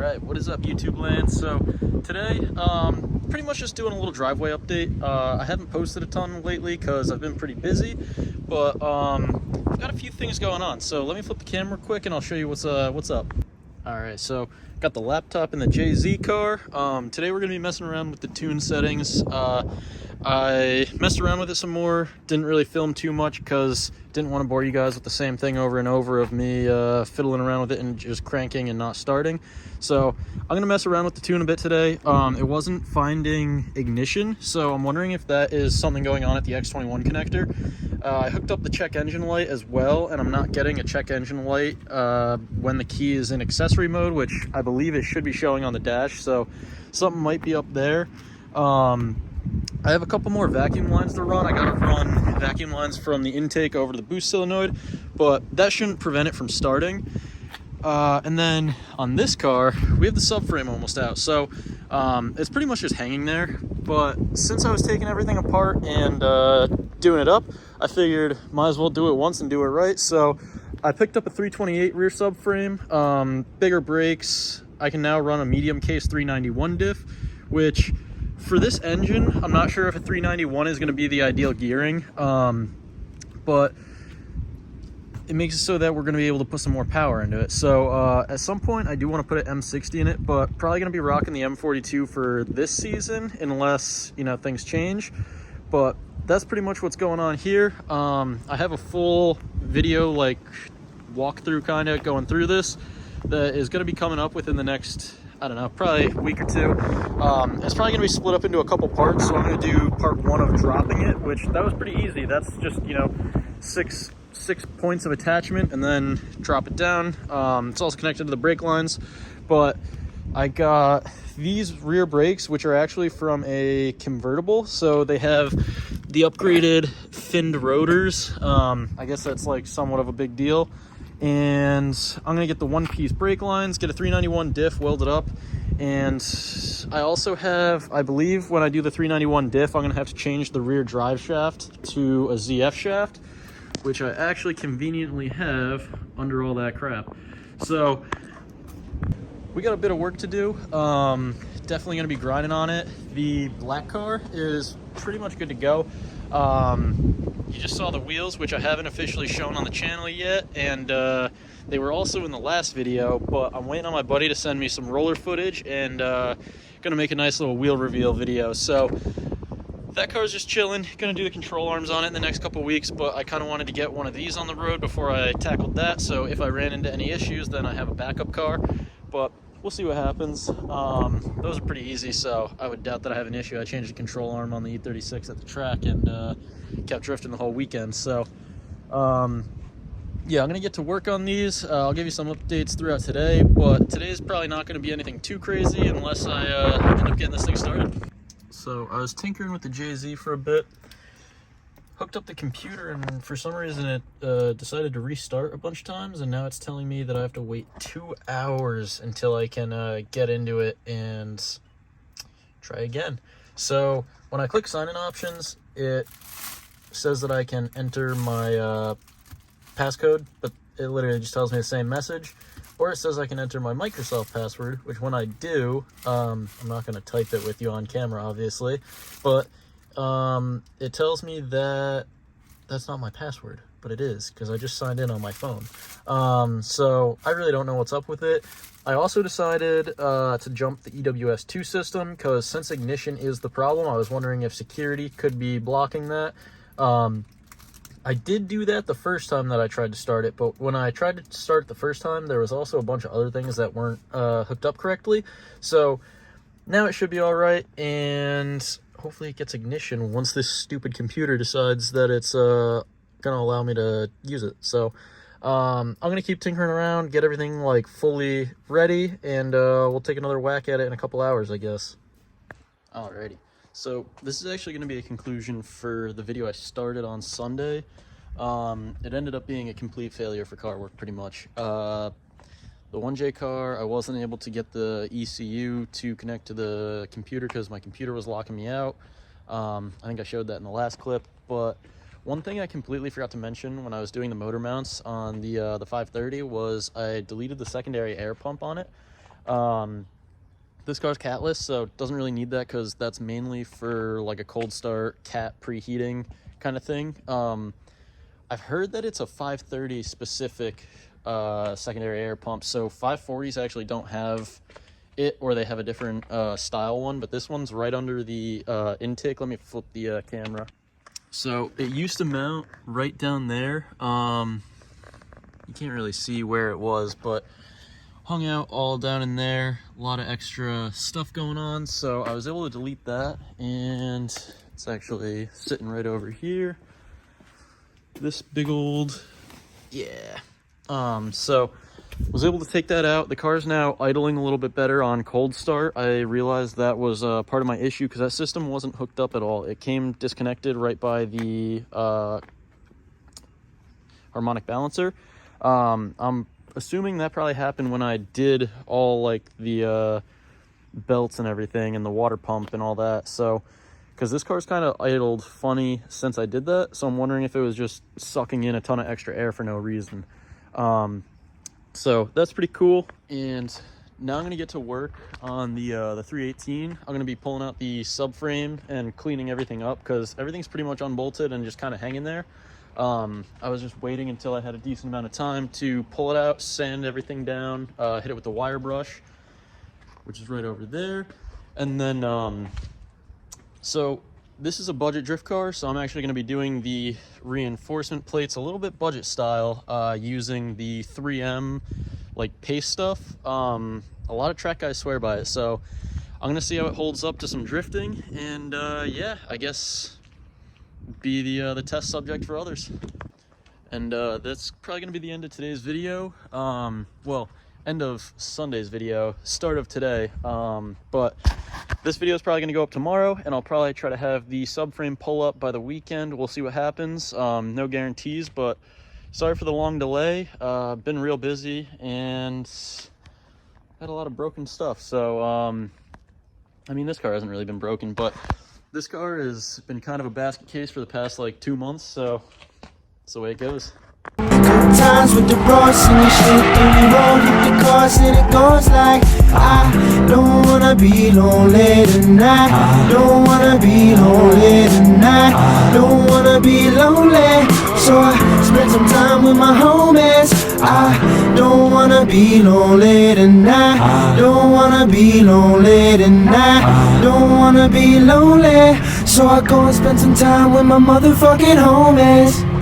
Alright, what is up YouTube land? So today, pretty much just doing a little driveway update. I haven't posted a ton lately because I've been pretty busy, but I've got a few things going on. So let me flip the camera quick and I'll show you what's up. Alright, so got the laptop in the JZ car. Today we're going to be messing around with the tune settings. I messed around with it some more, didn't really film too much because didn't want to bore you guys with the same thing over and over of me fiddling around with it and just cranking and not starting. So I'm going to mess around with the tune a bit today. It wasn't finding ignition, so I'm wondering if that is something going on at the X21 connector. I hooked up the check engine light as well, and I'm not getting a check engine light when the key is in accessory mode, which I believe it should be showing on the dash, so something might be up there. I have a couple more vacuum lines to run. I gotta run vacuum lines from the intake over to the boost solenoid, but that shouldn't prevent it from starting. And then on this car, we have the subframe almost out, so it's pretty much just hanging there. But since I was taking everything apart and doing it up, I figured might as well do it once and do it right. So I picked up a 328 rear subframe, bigger brakes. I can now run a medium case 391 diff, which for this engine, I'm not sure if a 391 is going to be the ideal gearing, but it makes it so that we're going to be able to put some more power into it. So at some point, I do want to put an M60 in it, but probably going to be rocking the M42 for this season, unless, you know, things change. But that's pretty much what's going on here. I have a full video, like, walkthrough kind of going through this that is going to be coming up within the next, I don't know, probably a week or two. It's probably going to be split up into a couple parts, so I'm going to do part one of dropping it, which that was pretty easy. That's just, you know, six points of attachment and then drop it down. It's also connected to the brake lines, but I got these rear brakes, which are actually from a convertible, so they have the upgraded finned rotors. I guess that's like somewhat of a big deal. And I'm gonna get the one-piece brake lines, get a 391 diff welded up, and I also have, I believe when I do the 391 diff, I'm gonna have to change the rear drive shaft to a ZF shaft, which I actually conveniently have under all that crap. So we got a bit of work to do. Definitely gonna be grinding on it. The black car is pretty much good to go. You just saw the wheels, which I haven't officially shown on the channel yet, and they were also in the last video, but I'm waiting on my buddy to send me some roller footage and gonna make a nice little wheel reveal video. So that car's just chilling, gonna do the control arms on it in the next couple weeks, but I kind of wanted to get one of these on the road before I tackled that, so if I ran into any issues, then I have a backup car, but we'll see what happens. Those are pretty easy, so I would doubt that I have an issue. I changed the control arm on the E36 at the track and kept drifting the whole weekend. So yeah, I'm gonna get to work on these. I'll give you some updates throughout today, but today's probably not gonna be anything too crazy unless I end up getting this thing started. So I was tinkering with the JZ for a bit, hooked up the computer, and for some reason it decided to restart a bunch of times, and now it's telling me that I have to wait 2 hours until I can get into it and try again. So when I click sign-in options, it says that I can enter my passcode, but it literally just tells me the same message, or it says I can enter my Microsoft password, which when I do, I'm not going to type it with you on camera, obviously, but it tells me that that's not my password, but it is, because I just signed in on my phone. So I really don't know what's up with it. I also decided to jump the EWS2 system, because since ignition is the problem, I was wondering if security could be blocking that. I did do that the first time that I tried to start it, but when I tried to start it the first time, there was also a bunch of other things that weren't hooked up correctly. So now it should be all right, and hopefully it gets ignition once this stupid computer decides that it's gonna allow me to use it. So I'm gonna keep tinkering around, get everything like fully ready, and we'll take another whack at it in a couple hours, I guess. Alrighty. So this is actually going to be a conclusion for the video I started on Sunday. It ended up being a complete failure for car work, pretty much. The 1J car, I wasn't able to get the ECU to connect to the computer because my computer was locking me out. I think I showed that in the last clip, but one thing I completely forgot to mention when I was doing the motor mounts on the 530 was I deleted the secondary air pump on it. This car's catless, so it doesn't really need that because that's mainly for like a cold start cat preheating kind of thing. I've heard that it's a 530 specific secondary air pump, so 540s actually don't have it, or they have a different style one, but this one's right under the intake. Let me flip the camera. So it used to mount right down there. You can't really see where it was, but hung out all down in there. A lot of extra stuff going on, so I was able to delete that, and it's actually sitting right over here. This big old, yeah. So was able to take that out. The car's now idling a little bit better on cold start. I realized that was part of my issue because that system wasn't hooked up at all. It came disconnected right by the harmonic balancer. I'm assuming that probably happened when I did all like the belts and everything and the water pump and all that. So because this car's kind of idled funny since I did that, so I'm wondering if it was just sucking in a ton of extra air for no reason. So that's pretty cool. And now I'm going to get to work on the 318. I'm going to be pulling out the subframe and cleaning everything up because everything's pretty much unbolted and just kind of hanging there. I was just waiting until I had a decent amount of time to pull it out, sand everything down, hit it with the wire brush, which is right over there. And then, so this is a budget drift car, so I'm actually going to be doing the reinforcement plates a little bit budget style, using the 3M like paste stuff. A lot of track guys swear by it, so I'm going to see how it holds up to some drifting, and yeah, I guess be the test subject for others. And that's probably going to be the end of today's video. Well, end of Sunday's video, start of today. But this video is probably going to go up tomorrow, and I'll probably try to have the subframe pull up by the weekend. We'll see what happens. No guarantees, but sorry for the long delay. Been real busy and had a lot of broken stuff. So, I mean, this car hasn't really been broken, but this car has been kind of a basket case for the past like 2 months, so that's the way it goes. Good times with the bros and the shit, and we roll hit the cars and it goes like, I don't wanna be lonely tonight. Don't wanna be lonely tonight. Don't wanna be lonely, so I spend some time with my homies. I don't wanna be lonely tonight. Don't wanna be lonely tonight. Don't wanna be lonely, so I go and spend some time with my motherfucking homies.